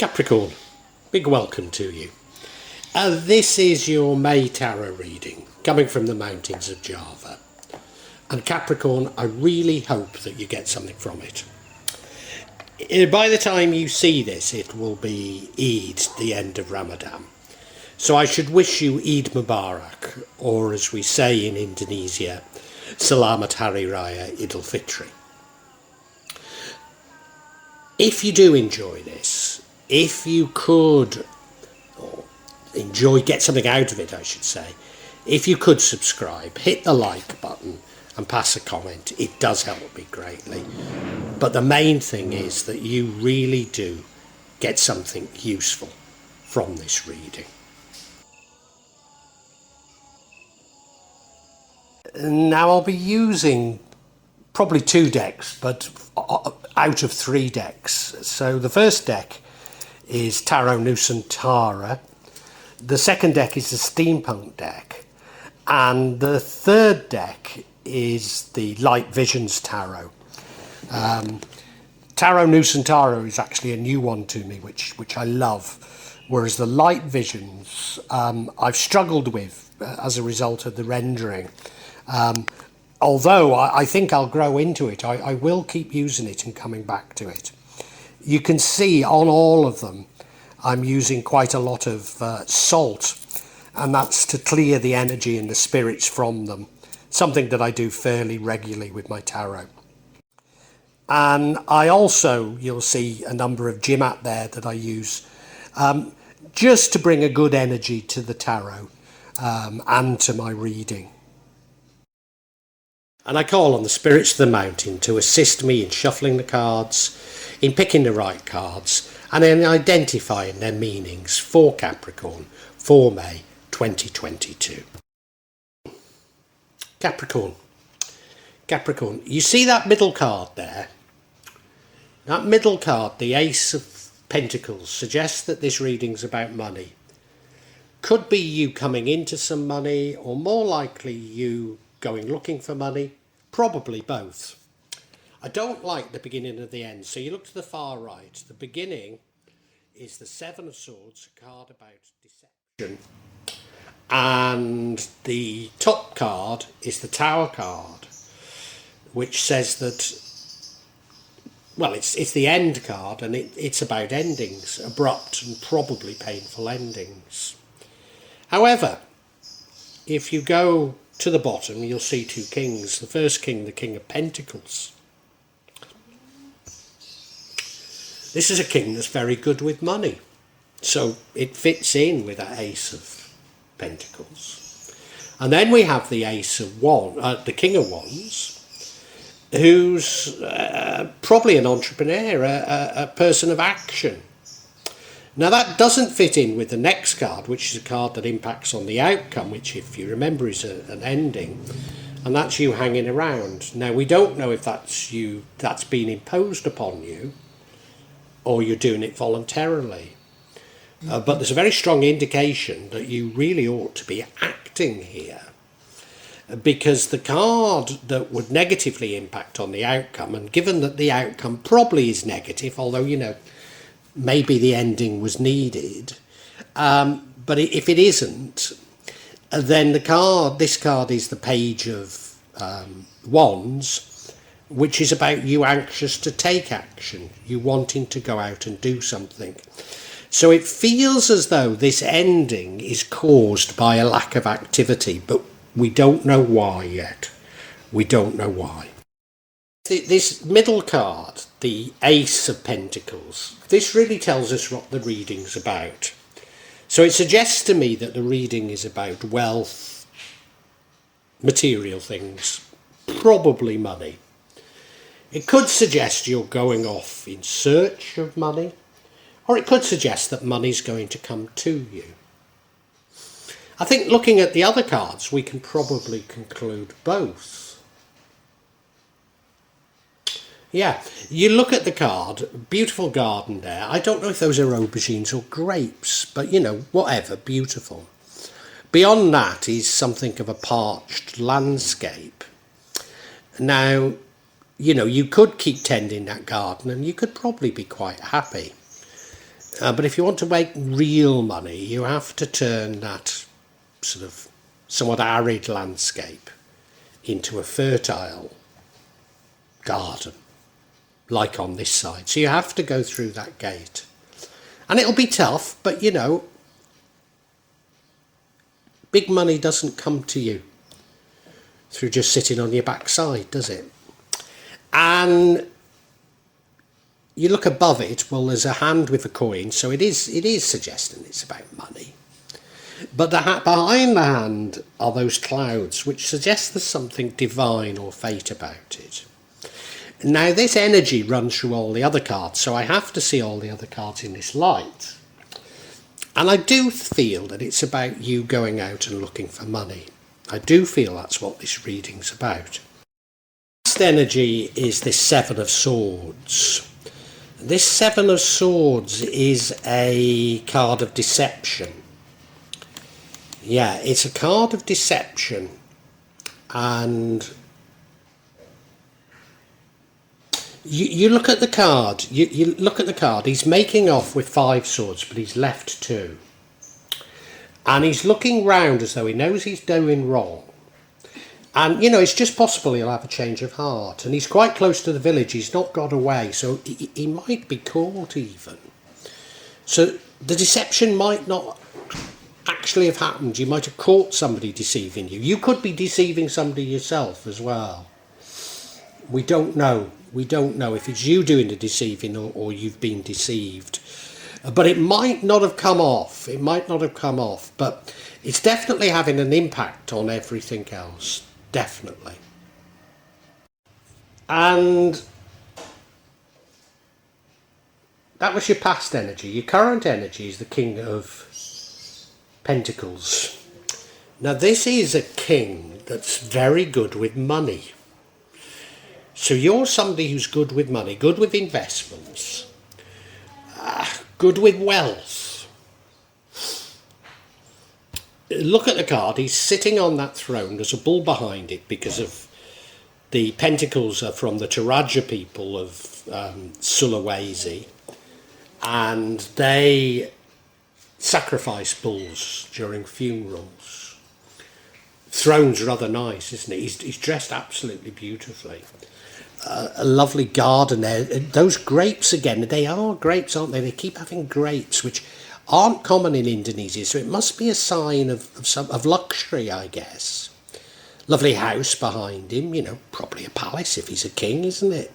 Capricorn, big welcome to you. This is your May tarot reading coming from the mountains of Java. And Capricorn, I really hope that you get something from it. By the time you see this, it will be Eid, the end of Ramadan. So I should wish you Eid Mubarak, or as we say in Indonesia, Selamat Hari Raya Idul Fitri. If you do enjoy this, if you could, or get something out of it, I should say, if you could subscribe, hit the like button and pass a comment, it does help me greatly. But the main thing is that you really do get something useful from this reading. Now I'll be using probably 2 decks, but out of 3 decks. So the first deck is Tarot Nusantara, the second deck is the Steampunk deck, and the third deck is the Light Visions Tarot. Tarot Nusantara is actually a new one to me, which I love, whereas the Light Visions I've struggled with as a result of the rendering. Although I think I'll grow into it, I will keep using it and coming back to it. You can see on all of them I'm using quite a lot of salt, and that's to clear the energy and the spirits from them, something that I do fairly regularly with my tarot. And I also, you'll see a number of Jimat there that I use just to bring a good energy to the tarot and to my reading. And I call on the spirits of the mountain to assist me in shuffling the cards, in picking the right cards, and in identifying their meanings for Capricorn for May 2022. Capricorn, you see that middle card there? That middle card, the Ace of Pentacles, suggests that this reading's about money. Could be you coming into some money, or more likely you going looking for money, probably both. I don't like the beginning of the end, so you look to the far right. The beginning is the Seven of Swords, a card about deception, and the top card is the Tower card, which says that, well, it's the end card, and it's about endings, abrupt and probably painful endings. However, if you go to the bottom, you'll see 2 kings. The first king, the King of Pentacles. This is a king that's very good with money, so it fits in with that Ace of Pentacles. And then we have the Ace of Wands, the King of Wands, who's probably an entrepreneur, a person of action. Now that doesn't fit in with the next card, which is a card that impacts on the outcome, which, if you remember, is an ending, and that's you hanging around. Now we don't know if that's been imposed upon you, or you're doing it voluntarily. But there's a very strong indication that you really ought to be acting here, because the card that would negatively impact on the outcome, and given that the outcome probably is negative, although, you know, maybe the ending was needed, but if it isn't, then this card is the Page of Wands, which is about you anxious to take action, you wanting to go out and do something. So it feels as though this ending is caused by a lack of activity, but we don't know why yet. We don't know why. This middle card, the Ace of Pentacles, this really tells us what the reading's about. So it suggests to me that the reading is about wealth, material things, probably money. It could suggest you're going off in search of money, or it could suggest that money's going to come to you. I think looking at the other cards, we can probably conclude both. Yeah, you look at the card, beautiful garden there. I don't know if those are aubergines or grapes, but, you know, whatever, beautiful. Beyond that is something of a parched landscape. Now, you know, you could keep tending that garden and you could probably be quite happy. But if you want to make real money, you have to turn that sort of somewhat arid landscape into a fertile garden, like on this side. So you have to go through that gate. And it'll be tough, but you know, big money doesn't come to you through just sitting on your backside, does it? And you look above it, well, there's a hand with a coin, so it is suggesting it's about money. But behind the hand are those clouds, which suggest there's something divine or fate about it. Now, this energy runs through all the other cards, so I have to see all the other cards in this light. And I do feel that it's about you going out and looking for money. I do feel that's what this reading's about. Last energy is this Seven of Swords. This Seven of Swords is a card of deception. Yeah, it's a card of deception. And you look at the card, you look at the card, he's making off with 5 swords, but he's left 2. And he's looking round as though he knows he's doing wrong. And, you know, it's just possible he'll have a change of heart. And he's quite close to the village. He's not got away. So he might be caught even. So the deception might not actually have happened. You might have caught somebody deceiving you. You could be deceiving somebody yourself as well. We don't know. We don't know if it's you doing the deceiving or you've been deceived. But it might not have come off. It might not have come off. But it's definitely having an impact on everything else. Definitely. And that was your past energy. Your current energy is the King of Pentacles. Now this is a king that's very good with money. So you're somebody who's good with money, good with investments, good with wealth. Look at the card, he's sitting on that throne, there's a bull behind it because of the pentacles are from the Taraja people of Sulawesi, and they sacrifice bulls during funerals. Throne's rather nice, isn't it? He's dressed absolutely beautifully. A lovely garden there. Those grapes again, they are grapes, aren't they? They keep having grapes, which aren't common in Indonesia, so it must be a sign of luxury, I guess. Lovely house behind him, you know, probably a palace if he's a king, isn't it?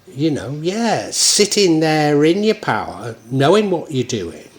You know, yeah, sitting there in your power, knowing what you're doing.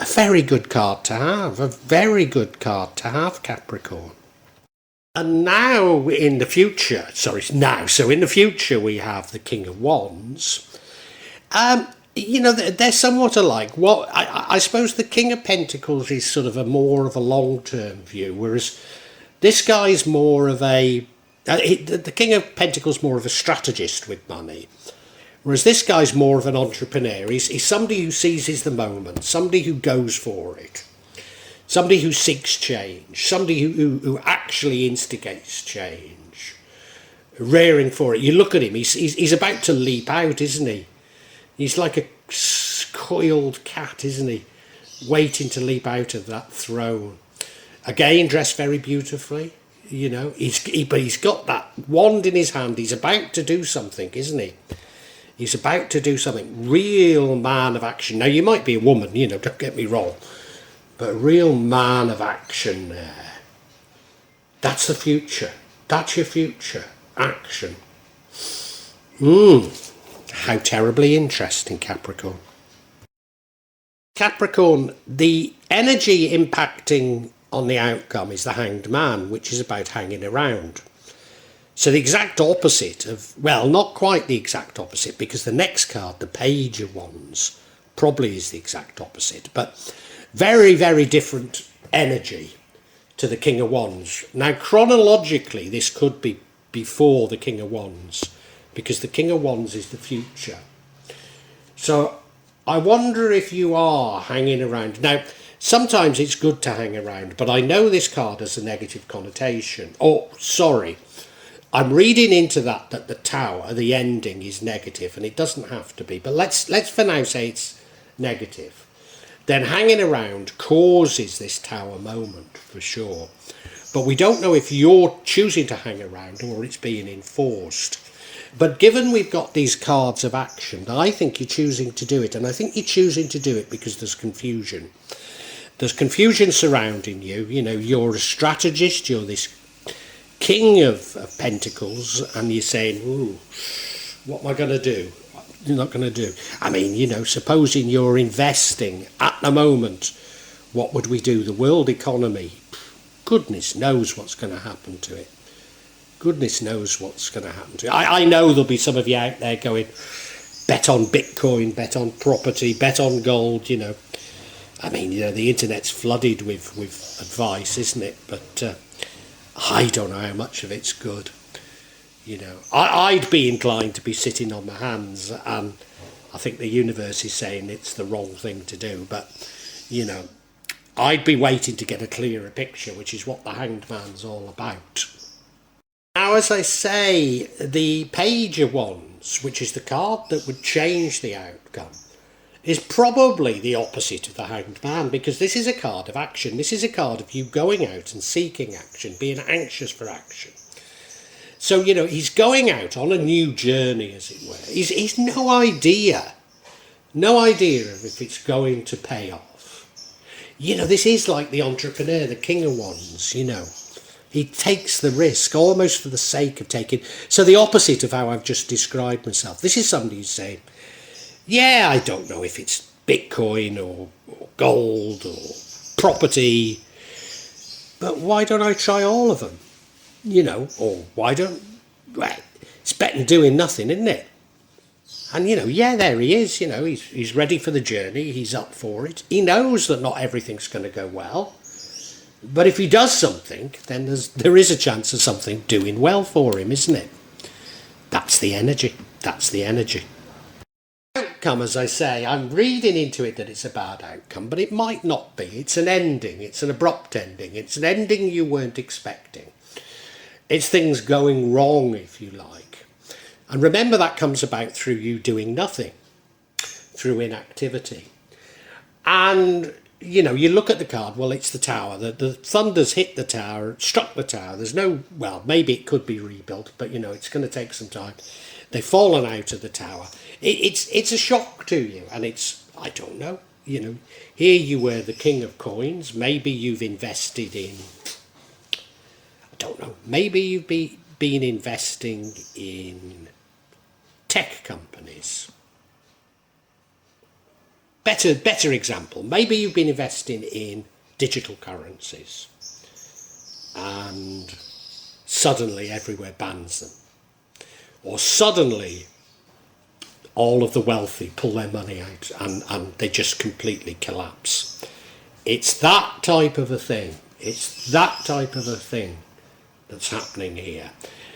A very good card to have, a very good card to have, Capricorn. And now in the future, so in the future we have the King of Wands. You know, they're somewhat alike. What I suppose the King of Pentacles is sort of more of a long-term view, whereas this guy's more of the King of Pentacles more of a strategist with money, whereas this guy's more of an entrepreneur. He's somebody who seizes the moment, somebody who goes for it, somebody who seeks change, somebody who actually instigates change, raring for it. You look at him, he's about to leap out, isn't he? He's like a coiled cat, isn't he? Waiting to leap out of that throne. Again, dressed very beautifully, you know. But he's got that wand in his hand. He's about to do something, isn't he? He's about to do something. Real man of action. Now, you might be a woman, you know, don't get me wrong. But a real man of action there. That's the future. That's your future. Action. How terribly interesting, Capricorn. Capricorn, the energy impacting on the outcome is the Hanged Man, which is about hanging around. So the exact opposite of, well, not quite the exact opposite, because the next card, the Page of Wands, probably is the exact opposite, but very, very different energy to the King of Wands. Now, chronologically, this could be before the King of Wands, because the King of Wands is the future. So I wonder if you are hanging around. Now, sometimes it's good to hang around, but I know this card has a negative connotation. Oh, sorry. I'm reading into that the Tower, the ending, is negative, and it doesn't have to be. But let's for now say it's negative, then hanging around causes this tower moment for sure. But we don't know if you're choosing to hang around or it's being enforced. But given we've got these cards of action, I think you're choosing to do it. And I think you're choosing to do it because there's confusion. There's confusion surrounding you. You know, you're a strategist, you're this king of pentacles, and you're saying, ooh, what am I going to do? You're not going to do. I mean, you know, supposing you're investing at the moment, what would we do? The world economy, goodness knows what's going to happen to it. Goodness knows what's going to happen to it. I know there'll be some of you out there going, bet on Bitcoin, bet on property, bet on gold, you know. I mean, you know, the internet's flooded with advice, isn't it? But I don't know how much of it's good. You know, I'd be inclined to be sitting on my hands, and I think the universe is saying it's the wrong thing to do. But, you know, I'd be waiting to get a clearer picture, which is what the Hanged Man's all about. Now, as I say, the Page of Wands, which is the card that would change the outcome, is probably the opposite of the Hanged Man, because this is a card of action. This is a card of you going out and seeking action, being anxious for action. So, you know, he's going out on a new journey, as it were. He's no idea of if it's going to pay off. You know, this is like the entrepreneur, the King of Wands, you know. He takes the risk almost for the sake of taking. So the opposite of how I've just described myself. This is somebody who's saying, yeah, I don't know if it's Bitcoin or gold or property, but why don't I try all of them? You know, or why don't, well, it's better than doing nothing, isn't it? And, you know, yeah, there he is, you know, he's ready for the journey, he's up for it. He knows that not everything's going to go well. But if he does something, then there is a chance of something doing well for him, isn't it? That's the energy. That's the energy. Outcome, as I say, I'm reading into it that it's a bad outcome, but it might not be. It's an ending. It's an abrupt ending. It's an ending you weren't expecting. It's things going wrong, if you like. And remember, that comes about through you doing nothing, through inactivity. And you know, you look at the card, well, it's the tower. The thunder's hit the tower, struck the tower. There's no, well, maybe it could be rebuilt, but, you know, it's going to take some time. They've fallen out of the tower. It's a shock to you, and it's, I don't know, you know, here you were the king of coins. Maybe you've invested in, I don't know, maybe you've been investing in tech companies. Better example, maybe you've been investing in digital currencies and suddenly everywhere bans them. Or suddenly all of the wealthy pull their money out and they just completely collapse. It's that type of a thing. It's that type of a thing that's happening here.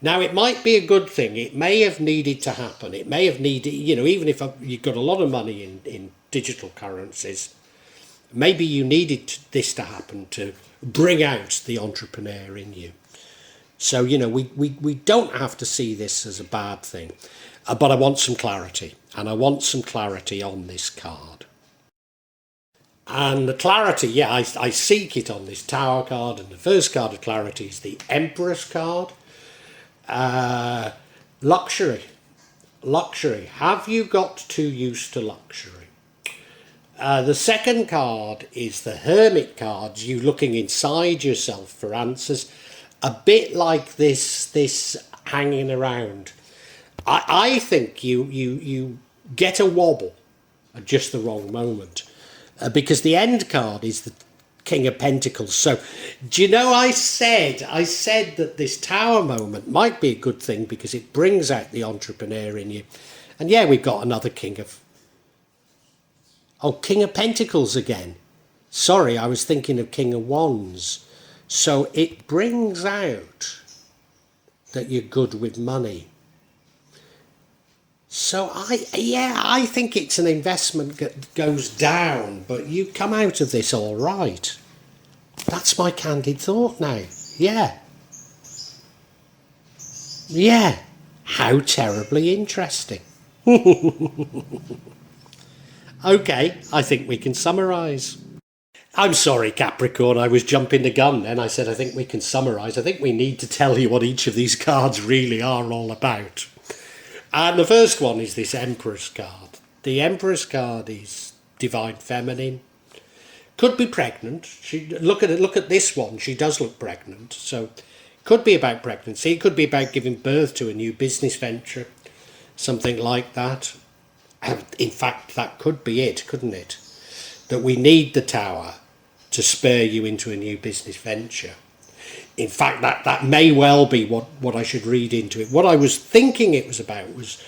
Now, it might be a good thing. It may have needed to happen. It may have needed, you know, even if you've got a lot of money in digital currencies, maybe you needed this to happen to bring out the entrepreneur in you. So, you know, we don't have to see this as a bad thing. But I want some clarity. And I want some clarity on this card. And the clarity, yeah, I seek it on this Tower card. And the first card of clarity is the Empress card. Luxury. Have you got too used to luxury? The second card is the Hermit card. You looking inside yourself for answers. A bit like this hanging around. I think you get a wobble at just the wrong moment. Because the end card is the King of Pentacles. So, do you know, I said that this Tower moment might be a good thing because it brings out the entrepreneur in you. And yeah, we've got another King of Pentacles again. Sorry, I was thinking of King of Wands. So it brings out that you're good with money. So I think it's an investment that goes down, but you come out of this all right. That's my candid thought now. Yeah. Yeah. How terribly interesting. Okay, I think we can summarise. I'm sorry, Capricorn, I was jumping the gun then. I said I think we can summarise. I think we need to tell you what each of these cards really are all about. And the first one is this Empress card. The Empress card is divine feminine. Could be pregnant. Look at this one. She does look pregnant. So could be about pregnancy. It could be about giving birth to a new business venture. Something like that. In fact, that could be it, couldn't it? That we need the Tower to spur you into a new business venture. In fact, that may well be what I should read into it. What I was thinking it was about was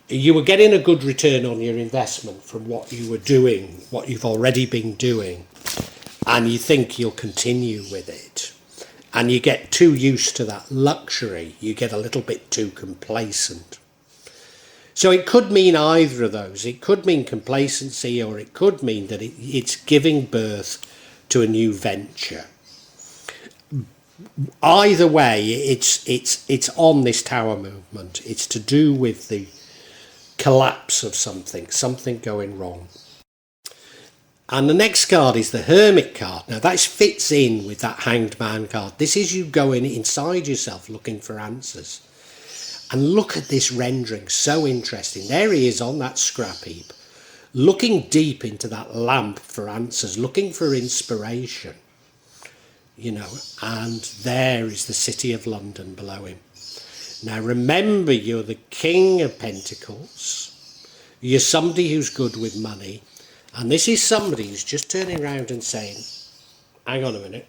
you were getting a good return on your investment from what you were doing, what you've already been doing, and you think you'll continue with it. And you get too used to that luxury. You get a little bit too complacent. So it could mean either of those. It could mean complacency, or it could mean that it's giving birth to a new venture. Either way, it's on this Tower movement. It's to do with the collapse of something going wrong. And the next card is the Hermit card. Now that fits in with that Hanged Man card. This is you going inside yourself looking for answers. And look at this rendering, so interesting. There he is on that scrap heap, looking deep into that lamp for answers, looking for inspiration, and there is the City of London below him. Now remember, you're the King of Pentacles, you're somebody who's good with money, and this is somebody who's just turning around and saying, hang on a minute,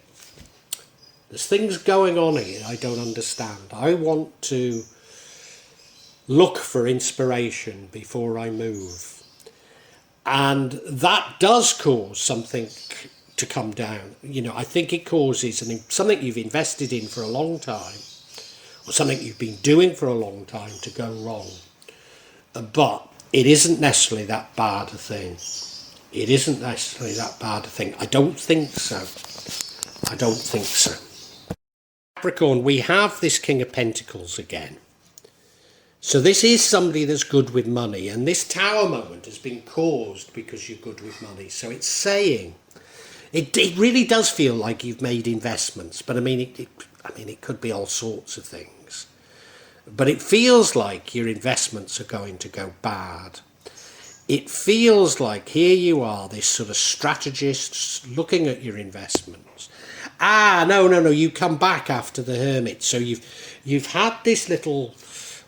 there's things going on here I don't understand. I want to look for inspiration before I move. And that does cause something to come down. I think it causes something you've invested in for a long time, or something you've been doing for a long time to go wrong. But it isn't necessarily that bad a thing. It isn't necessarily that bad a thing. I don't think so. Capricorn, we have this King of Pentacles again. So this is somebody that's good with money, and this Tower moment has been caused because you're good with money. So it's saying, it really does feel like you've made investments, but it could be all sorts of things. But it feels like your investments are going to go bad. It feels like here you are, this sort of strategist looking at your investments. No, you come back after the Hermit. So you've had this little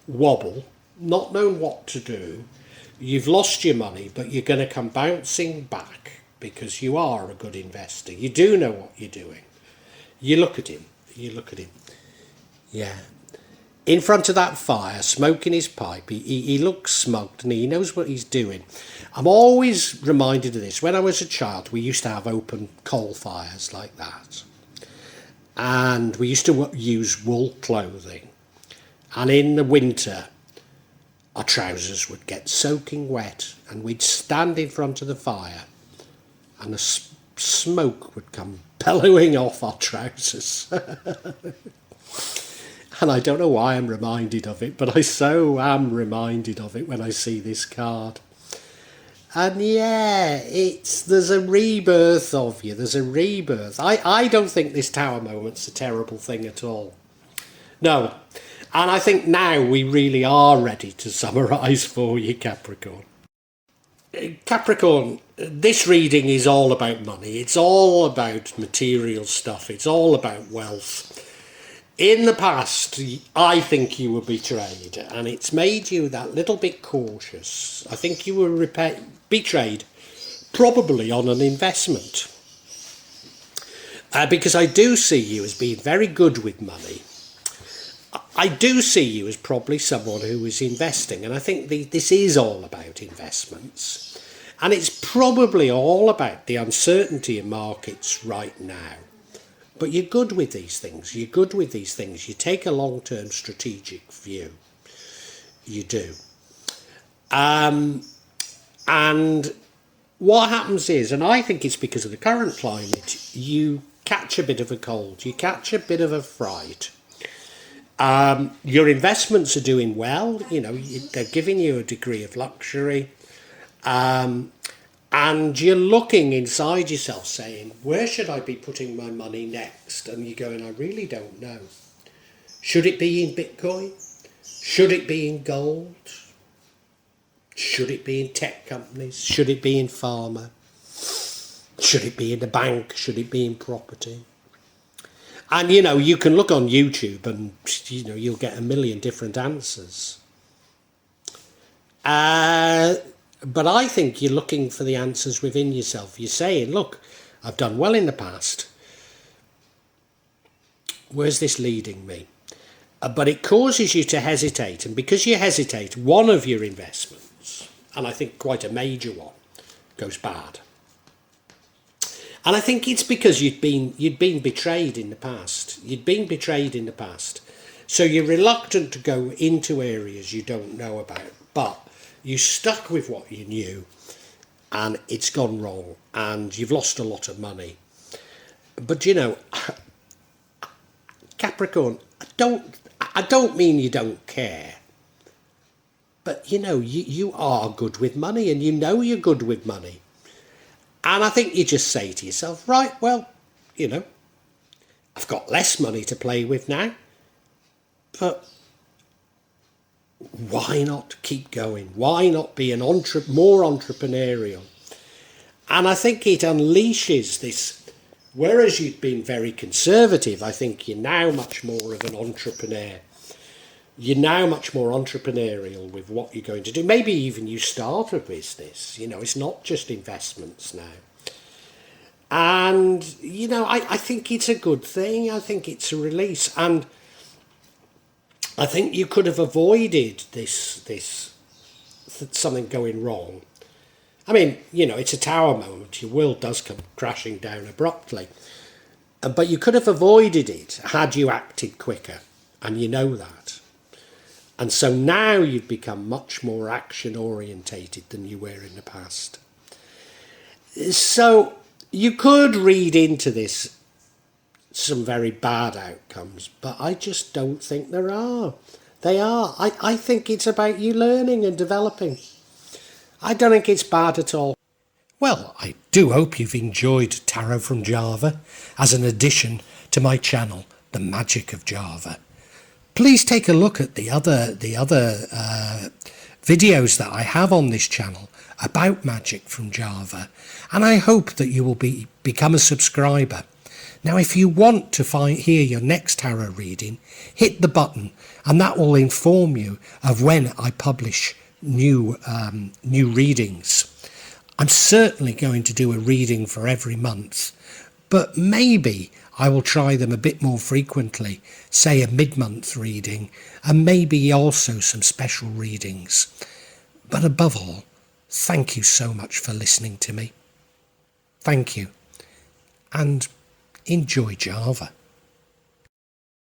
wobble, not known what to do, you've lost your money, but you're going to come bouncing back because you are a good investor. You do know what you're doing. You look at him, yeah, in front of that fire, smoking his pipe. He looks smugged and he knows what he's doing. I'm always reminded of this. When I was a child, we used to have open coal fires like that, and we used to use wool clothing. And in the winter, our trousers would get soaking wet, and we'd stand in front of the fire, and the smoke would come bellowing off our trousers. And I don't know why I'm reminded of it, but I so am reminded of it when I see this card. And yeah, there's a rebirth of you. There's a rebirth. I don't think this Tower moment's a terrible thing at all. No. And I think now we really are ready to summarise for you, Capricorn. Capricorn, this reading is all about money. It's all about material stuff. It's all about wealth. In the past, I think you were betrayed, and it's made you that little bit cautious. I think you were betrayed, probably on an investment. Because I do see you as being very good with money. I do see you as probably someone who is investing, and I think this is all about investments. And it's probably all about the uncertainty in markets right now. But you're good with these things. You take a long-term strategic view. You do. And what happens is, and I think it's because of the current climate, you catch a bit of a cold. You catch a bit of a fright. Your investments are doing well. They're giving you a degree of luxury. And And you're looking inside yourself saying, where should I be putting my money next? And you're going, I really don't know. Should it be in Bitcoin? Should it be in gold? Should it be in tech companies? Should it be in pharma? Should it be in the bank? Should it be in property? And, you know, you can look on YouTube and, you know, you'll get a million different answers. But I think you're looking for the answers within yourself. You're saying, look, I've done well in the past. Where's this leading me? But it causes you to hesitate. And because you hesitate, one of your investments, and I think quite a major one, goes bad. And I think it's because you'd been betrayed in the past. You'd been betrayed in the past. So you're reluctant to go into areas you don't know about. But you stuck with what you knew and it's gone wrong and you've lost a lot of money. But, you know, Capricorn, I don't mean you don't care. But, you know, you are good with money and you know you're good with money. And I think you just say to yourself, right, well, you know, I've got less money to play with now, but why not keep going? Why not be more entrepreneurial? And I think it unleashes this, whereas you've been very conservative, I think you're now much more of an entrepreneur. You're now much more entrepreneurial with what you're going to do. Maybe even you start a business. You know, it's not just investments now. And, you know, I think it's a good thing. I think it's a release. And I think you could have avoided this something going wrong. I mean, you know, it's a tower moment. Your world does come crashing down abruptly. But you could have avoided it had you acted quicker. And you know that. And so now you've become much more action orientated than you were in the past. So you could read into this some very bad outcomes, but I just don't think there are. They are. I think it's about you learning and developing. I don't think it's bad at all. Well, I do hope you've enjoyed Tarot from Java as an addition to my channel, The Magic of Java. Please take a look at the other videos that I have on this channel about magic from Java, and I hope that you will become a subscriber. Now, if you want to hear your next tarot reading, hit the button, and that will inform you of when I publish new readings. I'm certainly going to do a reading for every month, but maybe I will try them a bit more frequently, say a mid-month reading, and maybe also some special readings. But above all, thank you so much for listening to me. Thank you, and enjoy Java.